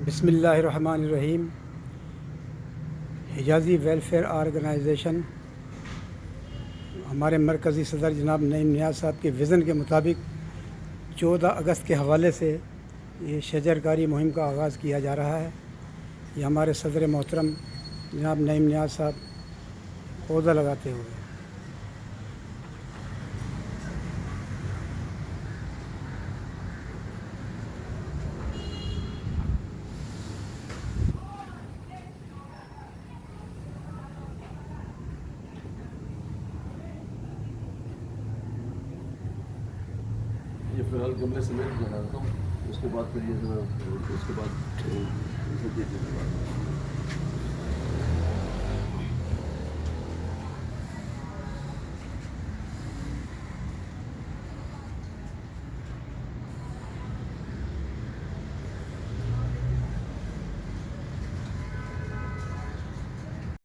बिस्मिल्लाहिर्रहमानिर्रहीम। हिजाज़ी welfare organisation हमारे मरकज़ी सदर जनाब नईम नियाज़ साहब के विज़न के मुताबिक 14 अगस्त के हवाले से ये शजरकारी मुहिम का आगाज़ किया जा रहा है। ये हमारे सदर मोहतरम जनाब नईम नियाज़ साहब पौधा लगाते हुए ये फिलहाल गमले समेत लगा देता हूँ, उसके बाद फिर ये उसके बाद इसे दे देना।